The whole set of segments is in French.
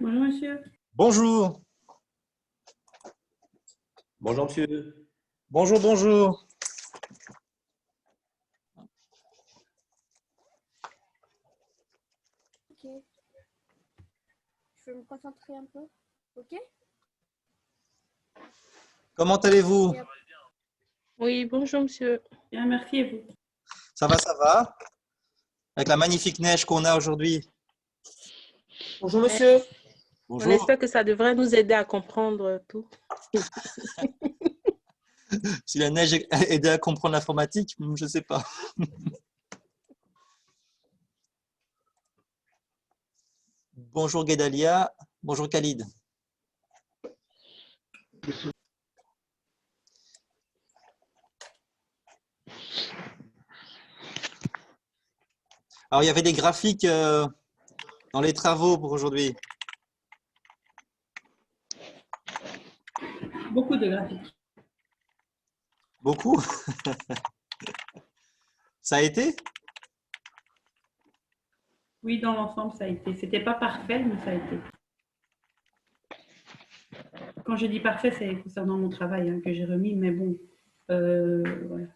Bonjour, monsieur. Bonjour, Bonjour monsieur. bonjour, bonjour. Ok. Je vais me concentrer un peu. Ok. Comment allez-vous? Oui, bonjour monsieur. Bien, merci et vous. Ça va, ça va? Avec la magnifique neige qu'on a aujourd'hui. Bonjour monsieur. On Bonjour. espère que ça devrait nous aider à comprendre tout. Si la neige aidait à comprendre l'informatique, je ne sais pas. Bonjour Guédalia, bonjour Khalid. Alors, il y avait des graphiques dans les travaux pour aujourd'hui. Beaucoup de graphiques. Beaucoup? Ça a été? Oui, dans l'ensemble, ça a été. C'était pas parfait, mais ça a été. Quand je dis parfait, c'est concernant mon travail que j'ai remis, mais bon, voilà.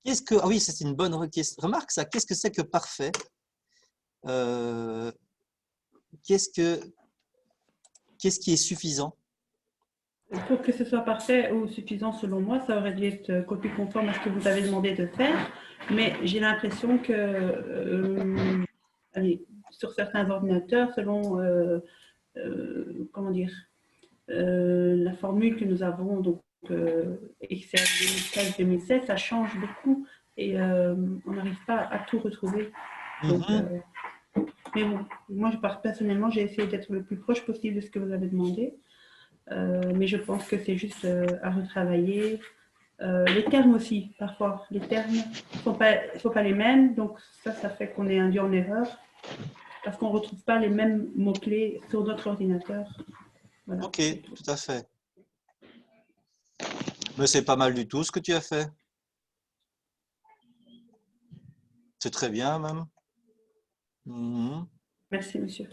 Qu'est-ce que… Ah oui, c'est une bonne remarque ça. Qu'est-ce que c'est que parfait? Qu'est-ce qui est suffisant? Pour que ce soit parfait ou suffisant selon moi, ça aurait dû être copie conforme à ce que vous avez demandé de faire, mais j'ai l'impression que, allez, sur certains ordinateurs, selon, comment dire, la formule que nous avons, donc Excel 2015-2016, ça change beaucoup et on n'arrive pas à tout retrouver. Donc, mais bon, moi, personnellement, j'ai essayé d'être le plus proche possible de ce que vous avez demandé. Mais je pense que c'est juste à retravailler. Les termes aussi, parfois. Les termes ne sont pas les mêmes, donc ça fait qu'on est induit en erreur parce qu'on ne retrouve pas les mêmes mots-clés sur notre ordinateur. Voilà. Ok, tout à fait. Mais c'est pas mal du tout ce que tu as fait. C'est très bien même. Mhm. Merci, monsieur.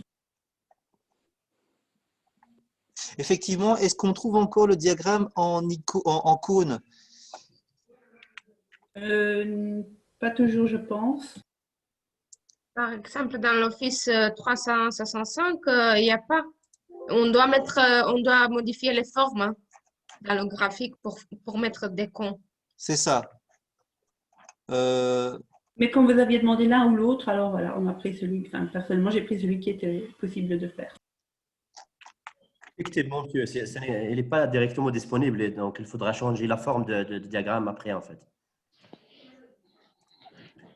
Effectivement, est-ce qu'on trouve encore le diagramme en cône? Pas toujours, je pense. Par exemple, dans l'Office 365, il n'y a pas. On doit modifier les formes dans le graphique pour mettre des cons. C'est ça. Mais quand vous aviez demandé l'un ou l'autre, alors voilà, on a pris celui, enfin, personnellement, j'ai pris celui qui était possible de faire. Effectivement, monsieur, elle n'est pas directement disponible, et donc il faudra changer la forme de diagramme après, en fait.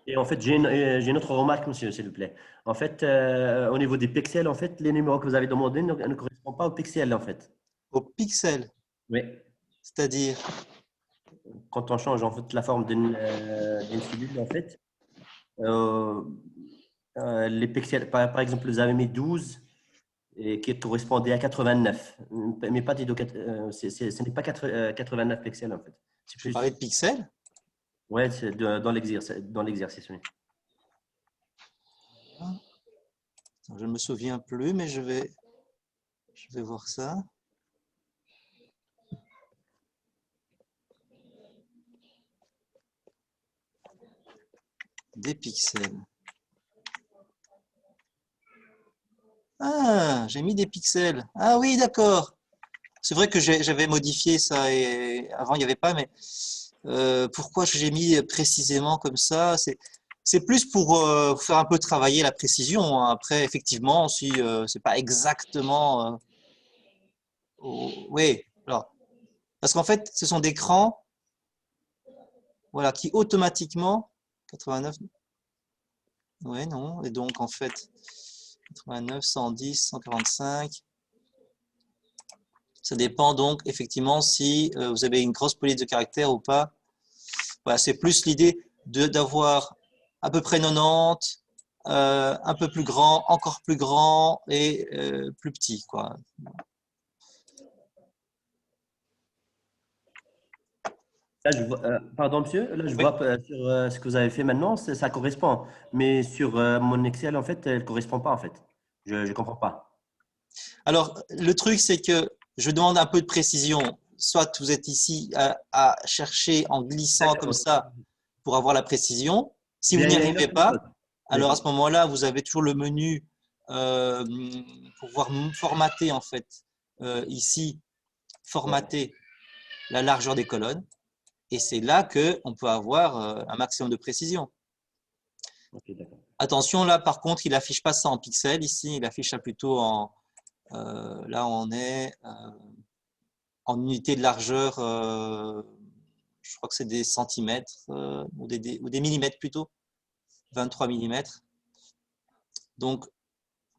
Et en fait, j'ai une autre remarque, monsieur, s'il vous plaît. En fait, au niveau des pixels, en fait, les numéros que vous avez demandés ne correspondent pas aux pixels, en fait. Au pixel, Oui. c'est-à-dire, Quand on change en fait la forme d'une cellule, en fait, les pixels, par exemple, vous avez mis 12 et qui correspondait à 89, mais pas des ce n'est pas 89 pixels, en fait. C'est je vais plus, parler de pixels. ouais, c'est dans l'exercice, oui. Je ne me souviens plus, mais je vais voir ça. Des pixels. Ah, j'ai mis des pixels. Ah oui, d'accord. C'est vrai que j'avais modifié ça et avant il n'y avait pas, mais pourquoi j'ai mis précisément comme ça? C'est plus pour faire un peu travailler la précision, hein. Après, effectivement, si c'est pas exactement, oui, alors parce qu'en fait, ce sont des crans, voilà, qui automatiquement 89. Ouais, non, et donc en fait 89, 110, 145. Ça dépend donc effectivement si vous avez une grosse police de caractère ou pas. Voilà, c'est plus l'idée d'avoir à peu près 90, un peu plus grand, encore plus grand et plus petit, quoi. Là, pardon, monsieur, là, je Oui. vois sur ce que vous avez fait maintenant, ça correspond. Mais sur mon Excel, en fait, elle ne correspond pas, en fait. Je ne comprends pas. Alors, le truc, c'est que je demande un peu de précision. Soit vous êtes ici à chercher en glissant comme ça pour avoir la précision. Si vous Il n'y y a une arrivez autre pas, chose. alors à Oui. ce moment-là, vous avez toujours le menu pour pouvoir formater en fait. Ici, formater la largeur des colonnes. Et c'est là qu'on peut avoir un maximum de précision. Ok, d'accord. Attention, là, par contre, il n'affiche pas ça en pixels. Ici, il affiche ça plutôt en… là, on est en unité de largeur. Je crois que c'est des centimètres ou des millimètres plutôt. 23 millimètres. Donc,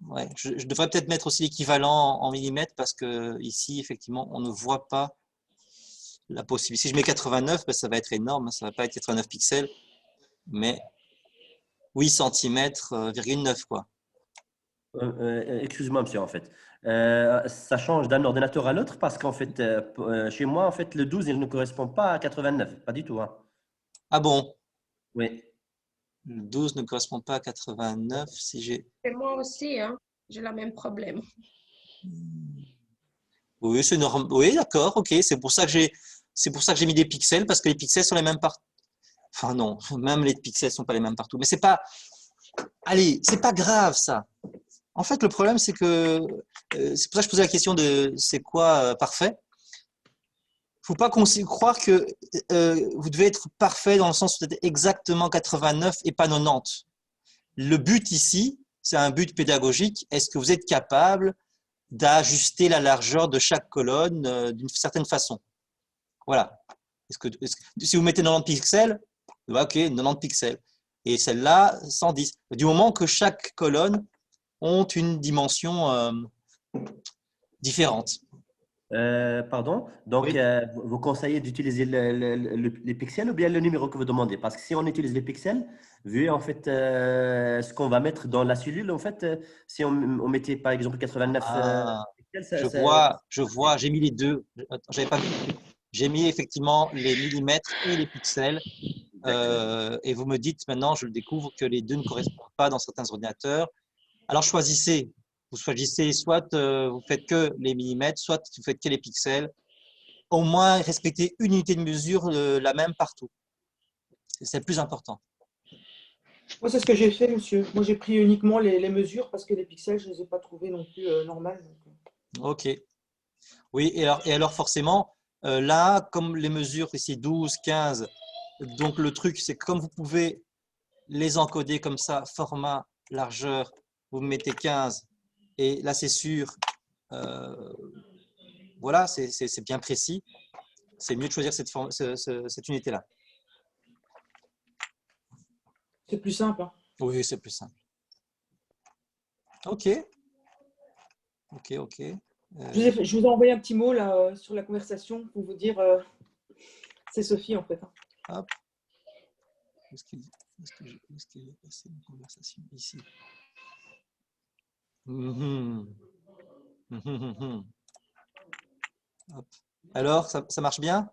ouais, je devrais peut-être mettre aussi l'équivalent en millimètres parce que ici, effectivement, on ne voit pas la possibilité. Si je mets 89, ben, ça va être énorme. Ça ne va pas être 89 pixels, mais 8 cm,9 quoi. Excuse-moi, monsieur, en fait. Ça change d'un ordinateur à l'autre parce qu'en fait, chez moi, en fait, le 12, il ne correspond pas à 89. Pas du tout, hein. Ah bon, Oui. le 12 ne correspond pas à 89 si j'ai… Et moi aussi, hein, j'ai le même problème. Oui, c'est normal. Oui, d'accord, ok. C'est pour ça que j'ai mis des pixels parce que les pixels sont les mêmes partout. Enfin non, même les pixels sont pas les mêmes partout. Mais c'est pas… Allez, c'est pas grave ça. En fait, le problème, c'est que… c'est pour ça que je posais la question de c'est quoi parfait. Faut pas croire que vous devez être parfait dans le sens où vous êtes exactement 89 et pas 90. Le but ici, c'est un but pédagogique. Est-ce que vous êtes capable d'ajuster la largeur de chaque colonne d'une certaine façon? Voilà. Si vous mettez 90 pixels, ok, 90 pixels. Et celle-là, 110. Du moment que chaque colonne ont une dimension différente. Pardon. Donc, Oui. vous conseillez d'utiliser les pixels ou bien le numéro que vous demandez? Parce que si on utilise les pixels, vu en fait ce qu'on va mettre dans la cellule, en fait, si on mettait par exemple 89 Ah, pixels, je vois, j'ai mis les deux. Attends, j'avais pas vu. J'ai mis effectivement les millimètres et les pixels. D'accord. Et vous me dites maintenant, je le découvre, que les deux ne correspondent pas dans certains ordinateurs. Alors choisissez. Vous choisissez soit vous faites que les millimètres, soit vous faites que les pixels. Au moins, respectez une unité de mesure la même partout. C'est le plus important. Moi, c'est ce que j'ai fait, monsieur. Moi, j'ai pris uniquement les mesures parce que les pixels, je ne les ai pas trouvés non plus normales. OK. Oui, et alors forcément, là, comme les mesures ici 12, 15, donc le truc, c'est que comme vous pouvez les encoder comme ça, format, largeur, vous mettez 15, et là, c'est sûr, euh, voilà, c'est bien précis. C'est mieux de choisir cette unité-là. C'est plus simple. Hein. Oui, c'est plus simple. OK. OK, OK. Je vous ai envoyé un petit mot là, sur la conversation pour vous dire c'est Sophie en fait. Hein. Hop. Où est-ce qu'il est passé une conversation ici? Hop. Alors, ça marche bien?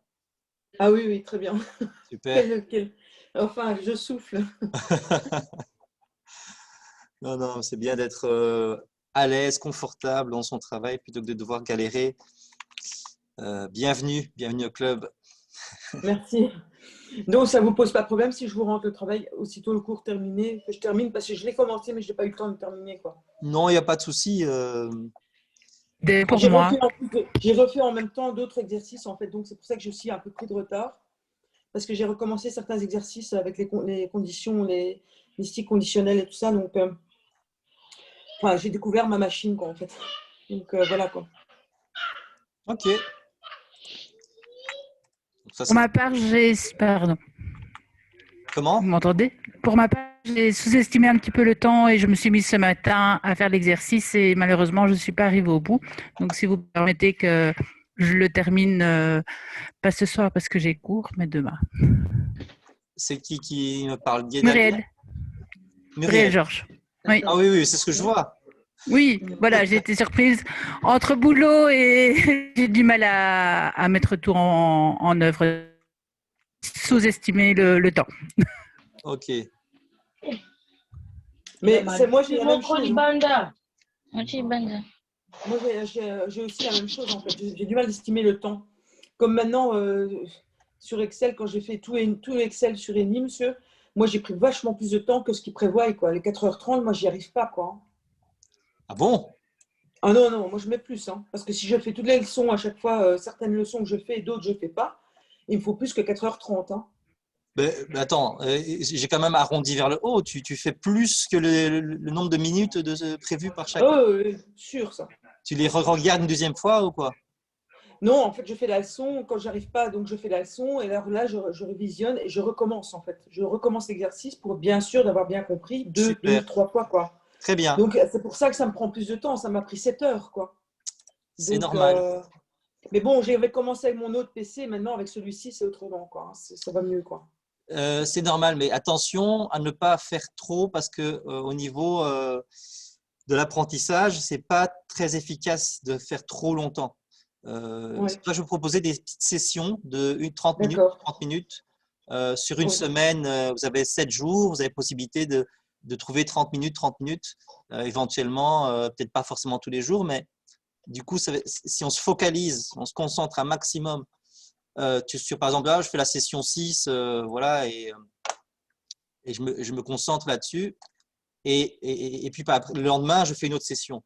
Ah oui, oui, très bien. Super. Enfin, je souffle. Non, non, c'est bien d'être à l'aise, confortable dans son travail plutôt que de devoir galérer. Bienvenue au club. Merci. Donc, ça ne vous pose pas de problème si je vous rentre le travail aussitôt le cours terminé, que je termine, parce que je l'ai commencé, mais je n'ai pas eu le temps de terminer. Quoi. Non, il n'y a pas de souci. Pour J'ai moi. refait en même temps d'autres exercices, en fait, donc c'est pour ça que j'ai aussi un peu pris de retard, parce que j'ai recommencé certains exercices avec les conditions, les sticks conditionnels et tout ça, donc enfin, j'ai découvert ma machine, quoi, en fait. Donc, voilà, quoi. Ok. Ça, Pour ma part, pardon, comment? vous m'entendez? Pour ma part, j'ai sous-estimé un petit peu le temps et je me suis mise ce matin à faire l'exercice et malheureusement, je ne suis pas arrivée au bout. Donc, si vous permettez que je le termine, pas ce soir parce que j'ai cours, mais demain. C'est qui me parle? Muriel. Muriel Georges. Oui. Ah oui, oui, c'est ce que je vois. Oui, voilà, j'ai été surprise. Entre boulot et j'ai du mal à mettre tout en œuvre. Sous-estimer le temps. Ok. Mais c'est moi, j'ai la même chose. Moi, j'ai aussi la même chose, en fait. J'ai du mal d'estimer le temps. Comme maintenant, sur Excel, quand j'ai fait tout Excel sur Eni, monsieur, moi, j'ai pris vachement plus de temps que ce qu'il prévoit. Quoi. Les 4h30, moi, j'y arrive pas. Quoi. Ah bon? Ah non, non, moi, je mets plus. Hein, parce que si je fais toutes les leçons à chaque fois, certaines leçons que je fais et d'autres, je ne fais pas, il me faut plus que 4h30. Hein. Mais attends, j'ai quand même arrondi vers le haut. Tu fais plus que le nombre de minutes prévues par chaque. Oh, oui, sûr, ça. Tu les regardes une deuxième fois ou quoi? Non, en fait, je fais la leçon. Quand j'arrive pas, donc je fais la leçon. Et alors là, je révisionne et je recommence, en fait. Je recommence l'exercice pour bien sûr d'avoir bien compris deux, Super. 3 fois, quoi. Très bien. Donc, c'est pour ça que ça me prend plus de temps. Ça m'a pris 7 heures, quoi. C'est Donc, normal. mais bon, j'avais commencé avec mon autre PC. Maintenant, avec celui-ci, c'est autrement, quoi. Ça va mieux, quoi. C'est normal, mais attention à ne pas faire trop parce que au niveau de l'apprentissage, c'est pas très efficace de faire trop longtemps. Ouais. C'est pour ça que je vous proposais des petites sessions de 30 minutes, D'accord. 30 minutes. Sur une Oui. semaine, vous avez 7 jours, vous avez possibilité de trouver 30 minutes, 30 minutes, éventuellement, peut-être pas forcément tous les jours, mais du coup, si on se focalise, on se concentre un maximum sur, par exemple, là, je fais la session 6, voilà, et je me concentre là-dessus. Et puis, le lendemain, je fais une autre session.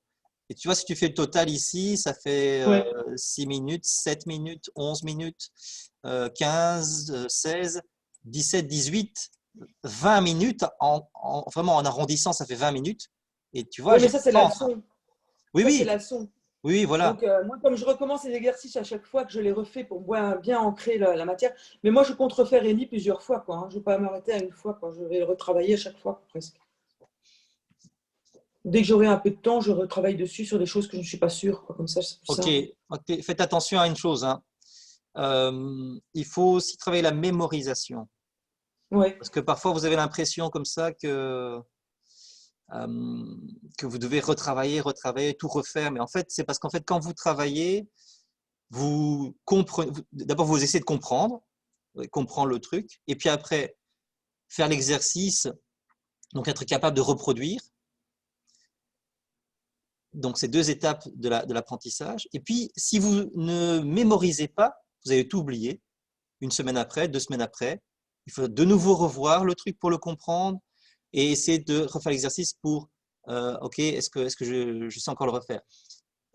Et tu vois, si tu fais le total ici, ça fait Ouais. 6 minutes, 7 minutes, 11 minutes, 15, 16, 17, 18, 20 minutes. Vraiment, en arrondissant, ça fait 20 minutes. Et tu vois, Oui, j'ai mais ça, le c'est la temps. leçon. Oui, Ça, c'est oui, la leçon. oui, voilà. Donc, moi, comme je recommence les exercices à chaque fois que je les refais pour bien ancrer la matière, mais moi, je compte refaire Eni plusieurs fois. Quoi, hein. Je ne vais pas m'arrêter à une fois. Quoi. Je vais le retravailler à chaque fois, presque. Dès que j'aurai un peu de temps, je retravaille dessus sur des choses que je ne suis pas sûre. Quoi. Comme ça, c'est plus Ok, simple. ok. Faites attention à une chose, hein. Il faut aussi travailler la mémorisation. Ouais. Parce que parfois, vous avez l'impression comme ça que vous devez retravailler, tout refaire. Mais en fait, c'est parce qu'en fait, quand vous travaillez, vous comprenez. D'abord, vous essayez de comprendre le truc. Et puis après, faire l'exercice, donc être capable de reproduire. Donc, c'est 2 étapes de l'apprentissage. Et puis, si vous ne mémorisez pas, vous allez tout oublier. Une semaine après, 2 semaines après, il faut de nouveau revoir le truc pour le comprendre et essayer de refaire l'exercice pour OK, est-ce que je sais encore le refaire?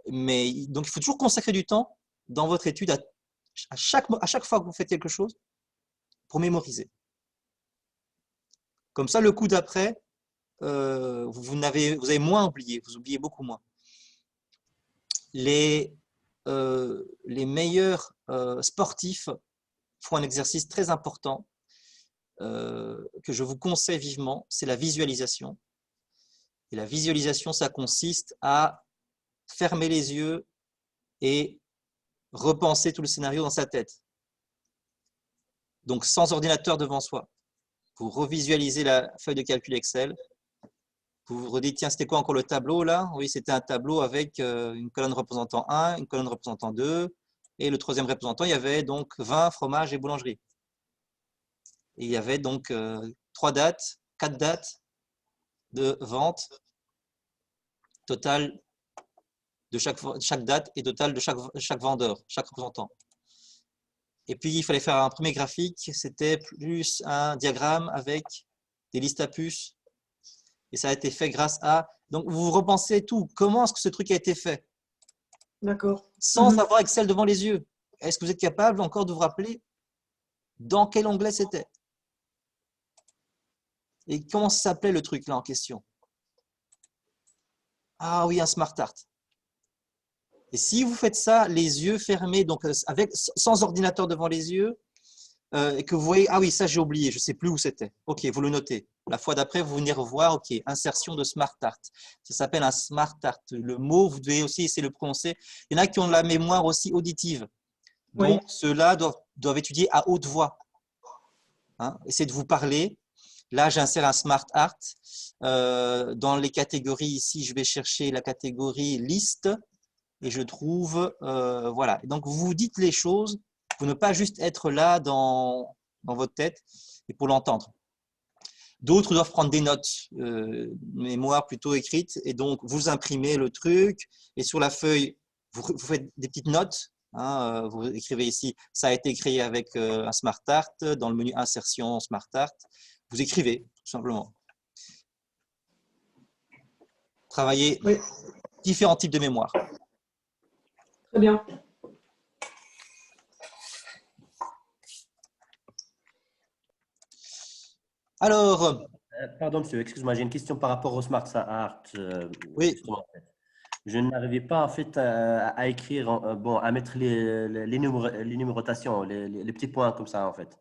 Mais donc, il faut toujours consacrer du temps dans votre étude à chaque fois que vous faites quelque chose pour mémoriser. Comme ça, le coup d'après, vous avez moins oublié, vous oubliez beaucoup moins. Les meilleurs sportifs font un exercice très important que je vous conseille vivement, c'est la visualisation. Et la visualisation, ça consiste à fermer les yeux et repenser tout le scénario dans sa tête. Donc, sans ordinateur devant soi. Vous revisualisez la feuille de calcul Excel. Vous vous redites, tiens, c'était quoi encore le tableau là? Oui, c'était un tableau avec une colonne représentant 1, une colonne représentant 2, et le troisième représentant, il y avait donc vin, fromage et boulangerie. Et il y avait donc 3 dates, 4 dates de vente, total de chaque date et total de chaque vendeur, chaque représentant. Et puis, il fallait faire un premier graphique, c'était plus un diagramme avec des listes à puces. Et ça a été fait grâce à… Donc, vous repensez tout. Comment est-ce que ce truc a été fait? D'accord. Sans avoir Excel devant les yeux. Est-ce que vous êtes capable encore de vous rappeler dans quel onglet c'était? Et comment s'appelait le truc là en question? Ah oui, un Smart Art. Et si vous faites ça, les yeux fermés, donc sans ordinateur devant les yeux, et que vous voyez, ah oui, ça j'ai oublié, je ne sais plus où c'était. Ok, vous le notez. La fois d'après, vous venez revoir, ok, insertion de Smart Art. Ça s'appelle un Smart Art. Le mot, vous devez aussi essayer de le prononcer. Il y en a qui ont la mémoire aussi auditive. Donc, ceux-là doivent étudier à haute voix. Hein, essayez de vous parler. Là, j'insère un Smart Art. Dans les catégories ici, je vais chercher la catégorie liste et je trouve, voilà. Donc, vous vous dites les choses pour ne pas juste être là dans votre tête et pour l'entendre. D'autres doivent prendre des notes, mémoire plutôt écrite, et donc vous imprimez le truc, et sur la feuille, vous faites des petites notes. Hein, vous écrivez ici, ça a été créé avec un Smart Art, dans le menu Insertion Smart Art. Vous écrivez, tout simplement. Travaillez Oui. différents types de mémoire. Très bien. Alors, Pardon, monsieur, excuse-moi, j'ai une question par rapport au Smart Art. oui, Justement, en fait. Je n'arrivais pas en fait à écrire, bon, à mettre les numérotations, les petits points comme ça en fait.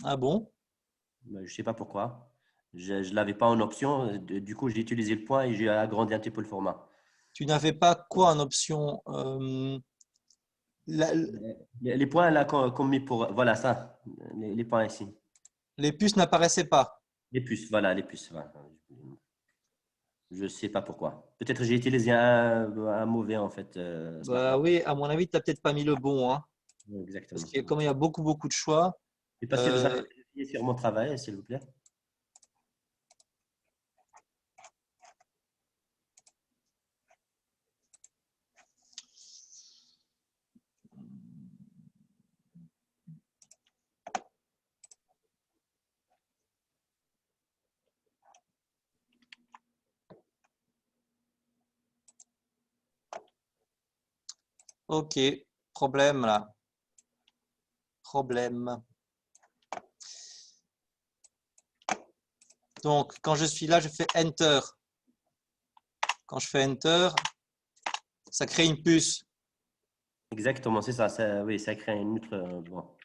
ah bon? Je ne sais pas pourquoi. Je ne l'avais pas en option. Du coup, j'ai utilisé le point et j'ai agrandi un petit peu le format. Tu n'avais pas quoi en option la- Les points là qu'on met pour, voilà ça, les points ici. les puces n'apparaissaient pas. Les puces, voilà, les puces. Voilà. Je ne sais pas pourquoi. Peut-être j'ai utilisé un mauvais en fait. Smart Bah Art. oui, à mon avis, tu n'as peut-être pas mis le bon. Hein, parce Exactement. que comme il y a beaucoup de choix, Et parce que vous avez vérifié sur mon travail, s'il vous plaît. ok, problème là. Problème. Donc, quand je suis là, je fais Enter. Quand je fais Enter, ça crée une puce. Exactement, c'est ça. Oui, ça crée une autre. Bon.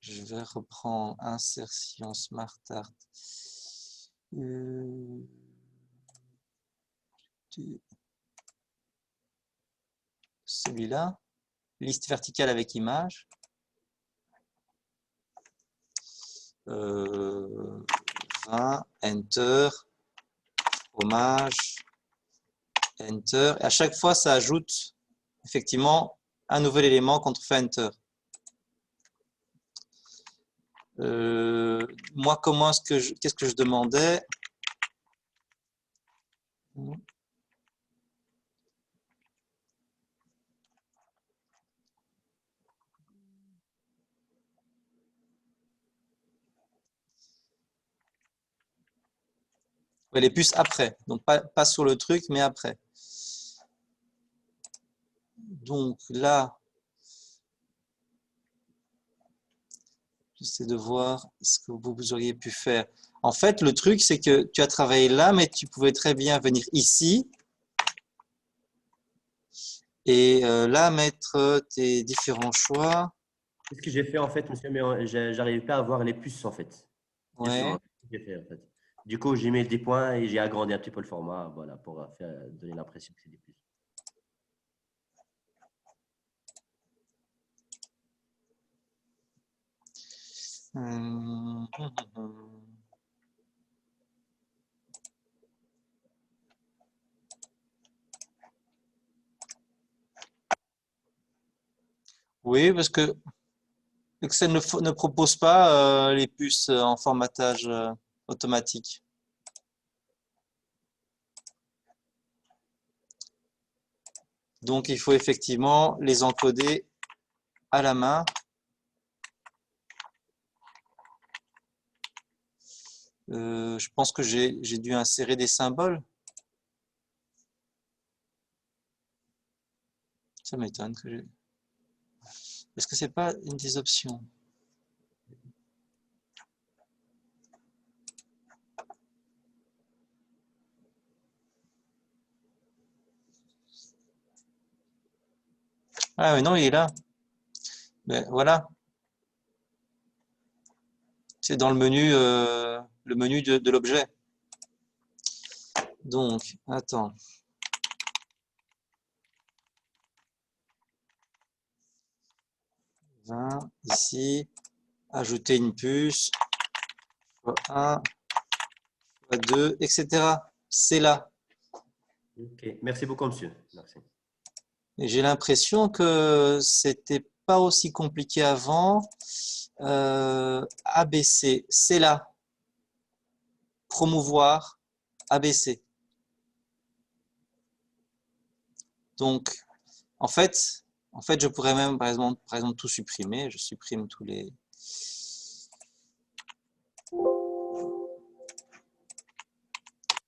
Je vais reprendre Insertion Smart Art. Celui-là. Liste verticale avec image. 20, Enter, fromage, Enter. Et à chaque fois, ça ajoute effectivement un nouvel élément quand on fait Enter. Moi, qu'est-ce que je demandais? Ouais, les puces après, donc pas sur le truc, mais après. Donc là, j'essaie de voir ce que vous auriez pu faire. En fait, le truc, c'est que tu as travaillé là, mais tu pouvais très bien venir ici et là mettre tes différents choix. C'est ce que j'ai fait en fait, monsieur, mais j'arrive pas à voir les puces en fait. C'est Ouais. ce que j'ai fait en fait. Du coup, j'ai mis des points et j'ai agrandi un petit peu le format, voilà, pour donner l'impression que c'est des puces. Oui, parce que Excel ne propose pas les puces en formatage automatique. Donc, il faut effectivement les encoder à la main. Je pense que j'ai dû insérer des symboles. Ça m'étonne que j'ai... Est-ce que c'est pas une des options? Ah mais non, il est là. Mais voilà. C'est dans le menu de l'objet. Donc, attends. 20, ici. Ajouter une puce. x1, x2, etc. C'est là. Ok, merci beaucoup, monsieur. Merci. Et j'ai l'impression que c'était pas aussi compliqué avant. ABC, c'est là. Promouvoir, ABC. Donc, en fait, je pourrais même, par exemple, tout supprimer. Je supprime tous les...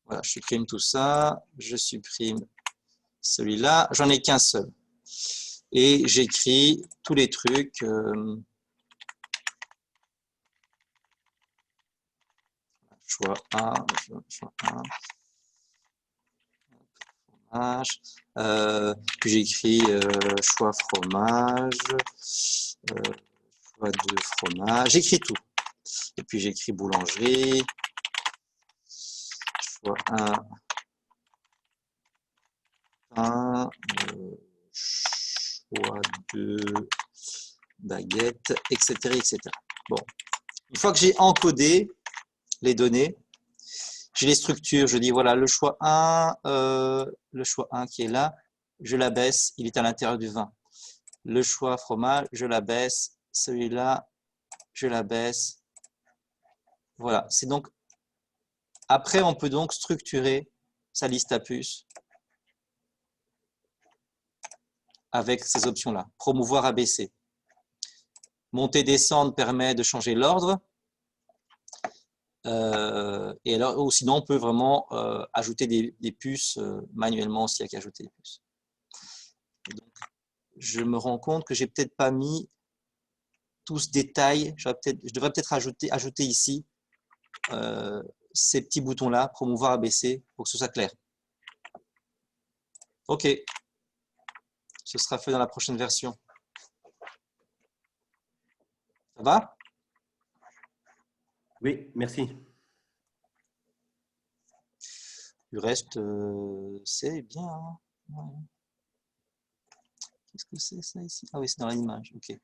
Voilà, je supprime tout ça. Je supprime celui-là. J'en ai qu'un seul. Et j'écris tous les trucs. Choix 1, choix 1. Fromage. Puis j'écris choix fromage. Choix 2 fromage. J'écris tout. Et puis j'écris boulangerie. Choix 1. Pain. Choix 2. Baguette, etc., etc. Bon. Une fois que j'ai encodé les données, j'ai les structures, je dis voilà le choix 1 qui est là, je l'abaisse, il est à l'intérieur du 20. Le choix fromage, je l'abaisse, celui-là, je l'abaisse. Voilà, c'est donc après on peut donc structurer sa liste à puces avec ces options-là. Promouvoir, abaisser. Monter, descendre permet de changer l'ordre. Et alors, ou sinon, on peut vraiment ajouter des puces manuellement aussi, il n'y a qu'à ajouter des puces. Et donc, je me rends compte que j'ai peut-être pas mis tout ce détail. Je devrais peut-être ajouter ici ces petits boutons-là, promouvoir, abaisser, pour que ce soit clair. OK. Ce sera fait dans la prochaine version. Ça va? Oui, merci. Du reste, c'est bien. Hein, ouais. Qu'est-ce que c'est ça ici? Ah oui, c'est dans l'image. OK.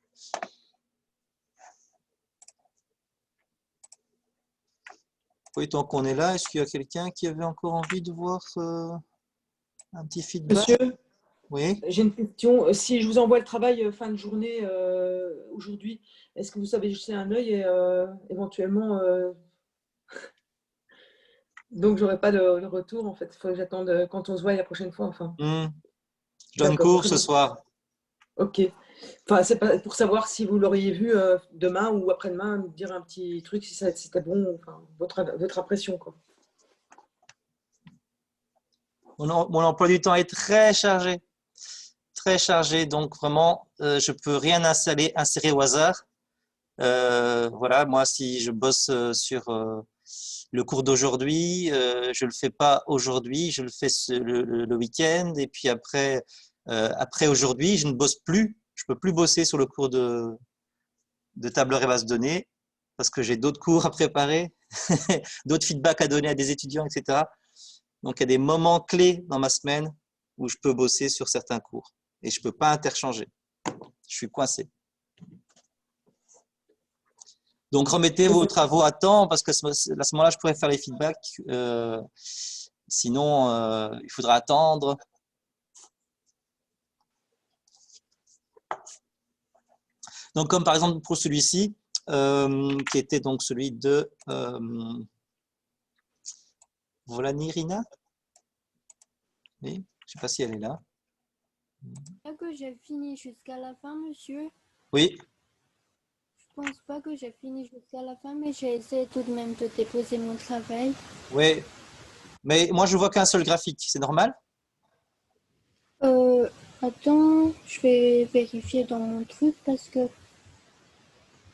Oui, tant qu'on est là, est-ce qu'il y a quelqu'un qui avait encore envie de voir un petit feedback? Monsieur, Oui. j'ai une question. Si je vous envoie le travail fin de journée aujourd'hui, est-ce que vous savez jeter un œil et éventuellement donc j'aurai pas de retour en fait. Il faut que j'attende quand on se voit la prochaine fois. Enfin, Je donne d'accord, cours très ce bien. soir. Ok. Enfin, c'est pas pour savoir si vous l'auriez vu demain ou après-demain, me dire un petit truc si c'était bon, enfin, votre impression quoi. Mon emploi du temps est très chargé. Très chargé, donc vraiment, je peux rien insérer au hasard. Voilà, moi, si je bosse sur le cours d'aujourd'hui, je le fais pas aujourd'hui, je le fais le week-end, et puis après aujourd'hui, je ne bosse plus. Je peux plus bosser sur le cours de tableur et base de données parce que j'ai d'autres cours à préparer, d'autres feedbacks à donner à des étudiants, etc. Donc, il y a des moments clés dans ma semaine où je peux bosser sur certains cours et je peux pas interchanger. Je suis coincé. Donc, remettez vos travaux à temps parce que à ce moment-là, je pourrais faire les feedbacks. Sinon, il faudra attendre. Donc, comme par exemple pour celui-ci, qui était donc celui de Volanirina. Oui, je ne sais pas si elle est là. Est-ce que j'ai fini jusqu'à la fin, monsieur? Oui, Je pense pas que j'ai fini jusqu'à la fin, mais j'ai essayé tout de même de déposer mon travail. oui. Mais moi, je vois qu'un seul graphique. C'est normal? Attends, je vais vérifier dans mon truc parce que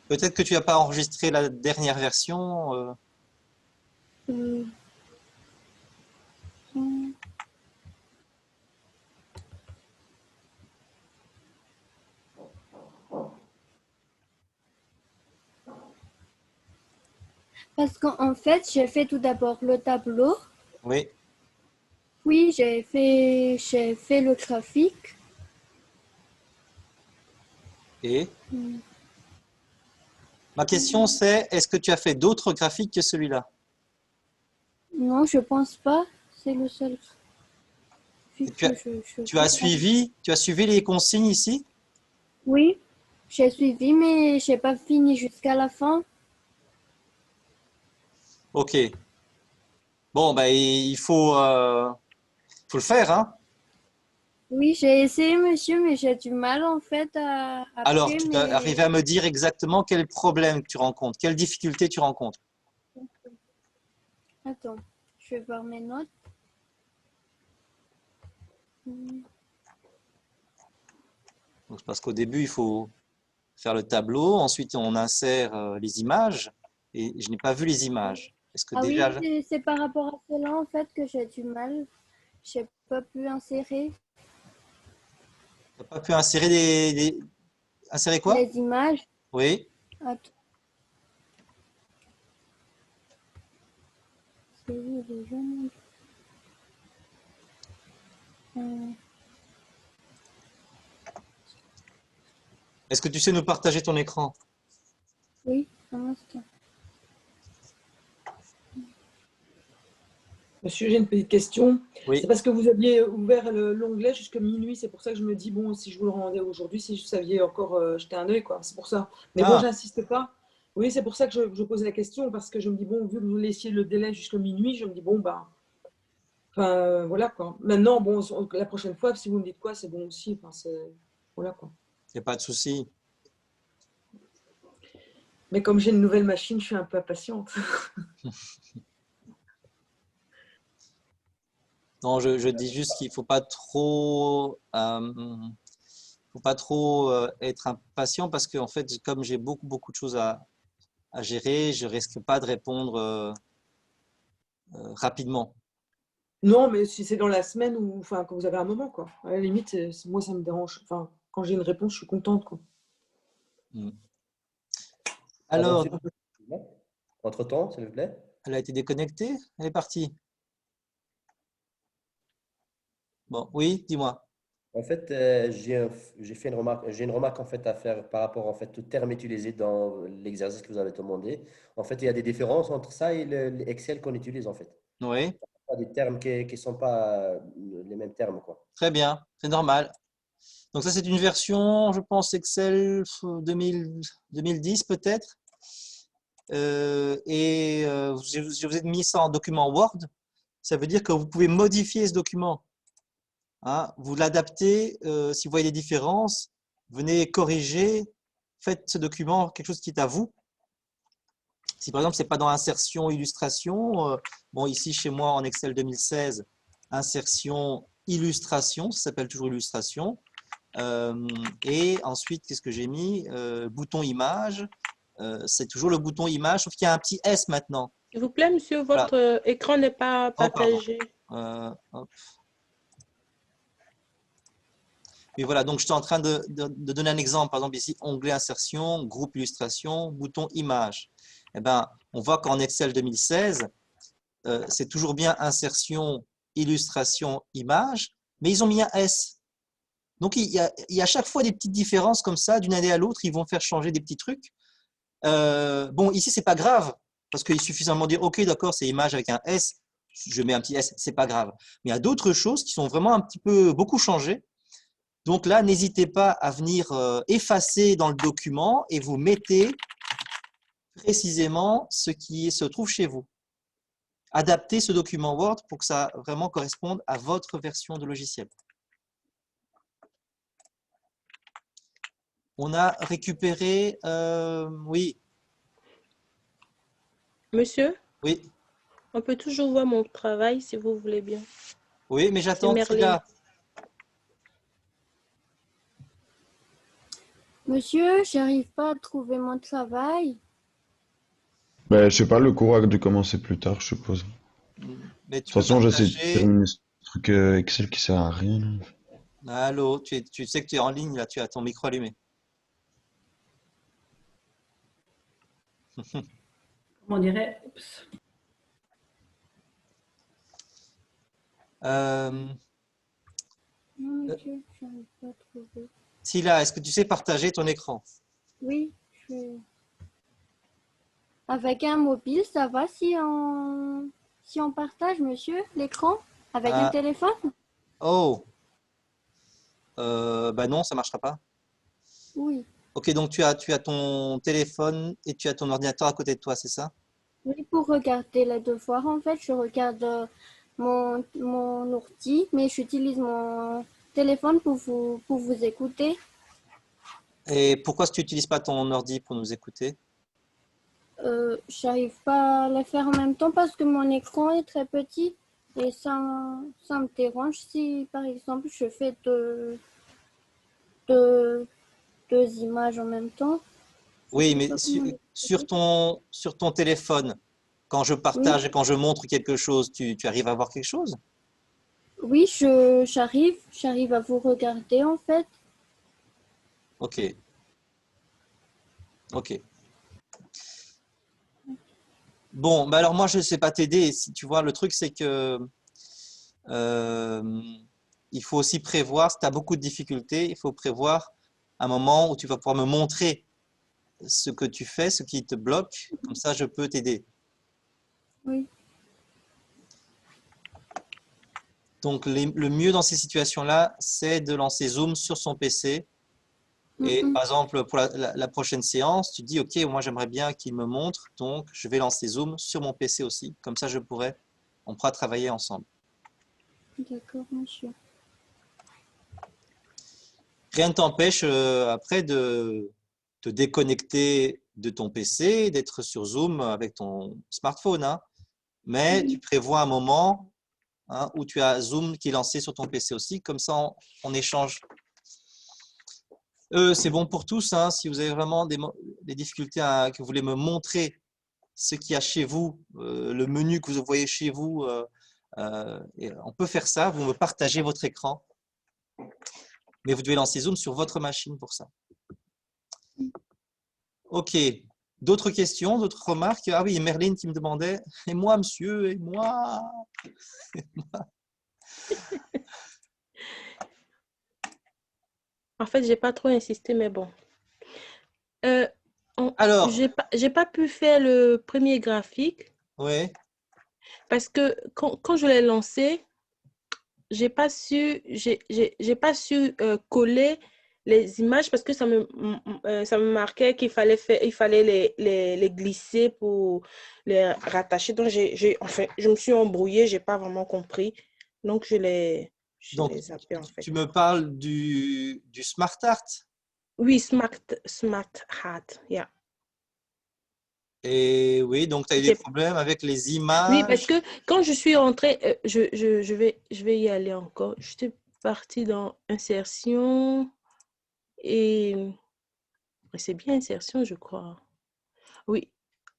Peut-être que tu n'as pas enregistré la dernière version. euh, hum, parce qu'en fait, j'ai fait tout d'abord le tableau, Oui. puis j'ai fait le graphique. Et Hum, ma question, c'est est-ce que tu as fait d'autres graphiques que celui-là? Non, je pense pas. C'est le seul. depuis Tu as- que je Tu as suivi les consignes ici? Oui, j'ai suivi, mais j'ai pas fini jusqu'à la fin. Ok. Bon, ben, faut le faire, hein? Oui, j'ai essayé, monsieur, mais j'ai du mal en fait à Alors, après, tu dois mais arriver à me dire exactement quel problème tu rencontres, quelle difficulté tu rencontres. attends, je vais voir mes notes. Donc, parce qu'au début, il faut faire le tableau, ensuite on insère les images, et je n'ai pas vu les images. Est-ce que Ah oui, déjà, tu c'est par rapport à cela en fait que j'ai du mal. J'ai pas pu insérer n'as pas pu insérer insérer quoi? les images. Oui. Attends. C'est où les jeunes? Est-ce que tu sais nous partager ton écran? Oui, un instant. Monsieur, j'ai une petite question. Oui. C'est parce que vous aviez ouvert l'onglet jusqu'à minuit. C'est pour ça que je me dis, bon, si je vous le rendais aujourd'hui, si je saviez encore jeter un œil, quoi. C'est pour ça. Mais bon, Ah, j'insiste pas. Oui, c'est pour ça que je pose la question, parce que je me dis, bon, vu que vous laissiez le délai jusqu'à minuit, je me dis, bon, bah, enfin, voilà, quoi. Maintenant, bon, la prochaine fois, si vous me dites quoi, c'est bon aussi. Enfin, voilà, quoi. il n'y a pas de souci. Mais comme j'ai une nouvelle machine, je suis un peu impatiente. Non, je dis juste qu'il faut pas trop, être impatient parce que en fait, comme j'ai beaucoup de choses à gérer, je risque pas de répondre rapidement. Non, mais si c'est dans la semaine ou enfin, quand vous avez un moment, quoi. À la limite, moi, ça me dérange. Enfin, quand j'ai une réponse, je suis contente, quoi. Alors, Entre-temps, s'il vous plaît. elle a été déconnectée? Elle est partie. Bon, oui, dis-moi. En fait, j'ai fait j'ai une remarque en fait à faire par rapport en fait au terme utilisé dans l'exercice que vous avez demandé. En fait, il y a des différences entre ça et l'Excel qu'on utilise en fait. Oui, Pas des termes qui sont pas les mêmes termes quoi. très bien, c'est normal. Donc ça, c'est une version, je pense, Excel 2010 peut-être. Je vous ai mis ça en document Word. Ça veut dire que vous pouvez modifier ce document. Hein, vous l'adaptez, si vous voyez des différences, venez corriger, faites ce document quelque chose qui est à vous. Si par exemple, ce n'est pas dans insertion, illustration, bon, ici chez moi en Excel 2016, insertion, illustration, ça s'appelle toujours illustration. Et ensuite, qu'est-ce que j'ai mis? Bouton image, c'est toujours le bouton image, sauf qu'il y a un petit S maintenant. S'il vous plaît, monsieur, Voilà. votre écran n'est pas Oh, pardon. partagé. Hop. Et voilà, donc je suis en train de donner un exemple. Par exemple, ici, onglet insertion, groupe illustration, bouton image. Eh ben, on voit qu'en Excel 2016, c'est toujours bien insertion, illustration, image, mais ils ont mis un S. Donc, il y a à chaque fois des petites différences comme ça, d'une année à l'autre, ils vont faire changer des petits trucs. Bon, ici, c'est pas grave, parce qu'il suffit seulement de dire, OK, d'accord, c'est image avec un S, je mets un petit S, c'est pas grave. Mais il y a d'autres choses qui sont vraiment un petit peu beaucoup changées. Donc là, n'hésitez pas à venir effacer dans le document et vous mettez précisément ce qui se trouve chez vous. Adaptez ce document Word pour que ça vraiment corresponde à votre version de logiciel. On a récupéré, oui, Monsieur, oui, on peut toujours voir mon travail si vous voulez bien. oui, mais j'attends C'est Trina. Monsieur, j'arrive pas à trouver mon travail. Ben, je sais pas, le cours a dû commencer plus tard, je suppose. De Mais tu toute peux façon, j'essaie de partager. terminer ce truc Excel qui sert à rien, là. Allô, tu sais que tu es en ligne, là, tu as ton micro allumé. On dirait. Oups. Non, monsieur, j'arrive pas à trouver. Sila, est-ce que tu sais partager ton écran? Oui, avec un mobile, ça va si on partage, monsieur, l'écran avec un téléphone? Oh, bah non, ça marchera pas. Oui. Ok, donc tu as ton téléphone et tu as ton ordinateur à côté de toi, c'est ça? Oui, pour regarder les devoirs, en fait, je regarde mon ordi, mais j'utilise mon téléphone pour vous écouter. Et pourquoi est-ce que tu n'utilises pas ton ordi pour nous écouter? J'arrive pas à les faire en même temps parce que mon écran est très petit et ça me dérange si, par exemple, je fais deux, deux images en même temps. Je Oui, sais mais pas comment sur l'expliquer. sur ton téléphone, quand je Oui, partage et quand je montre quelque chose, tu arrives à voir quelque chose? oui, j'arrive à vous regarder en fait. Ok, ok. Bon, bah alors moi, je ne sais pas t'aider. Si tu vois, le truc, c'est que euh, il faut aussi prévoir, si tu as beaucoup de difficultés, il faut prévoir un moment où tu vas pouvoir me montrer ce que tu fais, ce qui te bloque. Comme ça, je peux t'aider. Oui. Donc, le mieux dans ces situations-là, c'est de lancer Zoom sur son PC. Et Mhm. par exemple, pour la prochaine séance, tu dis, OK, moi j'aimerais bien qu'il me montre, donc je vais lancer Zoom sur mon PC aussi. Comme ça, on pourra travailler ensemble. D'accord, monsieur. Rien ne t'empêche après de te déconnecter de ton PC, d'être sur Zoom avec ton smartphone, hein. Mais tu Oui, prévois un moment, hein, où tu as Zoom qui est lancé sur ton PC aussi. Comme ça, on échange. C'est bon pour tous, hein. Si vous avez vraiment des difficultés que vous voulez me montrer ce qu'il y a chez vous, le menu que vous voyez chez vous, et on peut faire ça. Vous me partagez votre écran, mais vous devez lancer Zoom sur votre machine pour ça. Ok. D'autres questions, d'autres remarques? Ah oui, Merlin qui me demandait, et moi, monsieur, et moi? En fait, j'ai pas trop insisté, mais bon. Euh, Alors, j'ai pas pu faire le premier graphique ouais, parce que quand je l'ai lancé, j'ai pas su coller les images parce que ça me marquait qu'il fallait il fallait les glisser pour les rattacher. Donc, enfin, je me suis embrouillée, j'ai pas vraiment compris. Donc, je donc les zappé en tu fait. me parles du Smart Art. Oui, Smart Hat, yeah. Et oui, donc tu as eu des J'ai- problèmes avec les Oui, parce images. que quand je suis rentrée, je vais y aller encore. J'étais partie dans insertion et c'est bien insertion, je crois. Oui,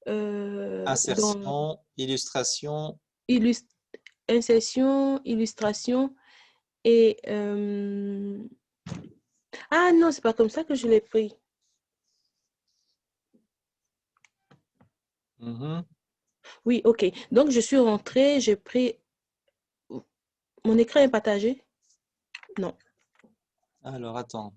dans Insertion, illustration. illus- insertion, illustration et ah non, c'est pas comme ça que je l'ai pris. Mhm. Oui, ok. Donc je suis rentrée, j'ai pris. Mon écran est partagé? Non. Alors, attends.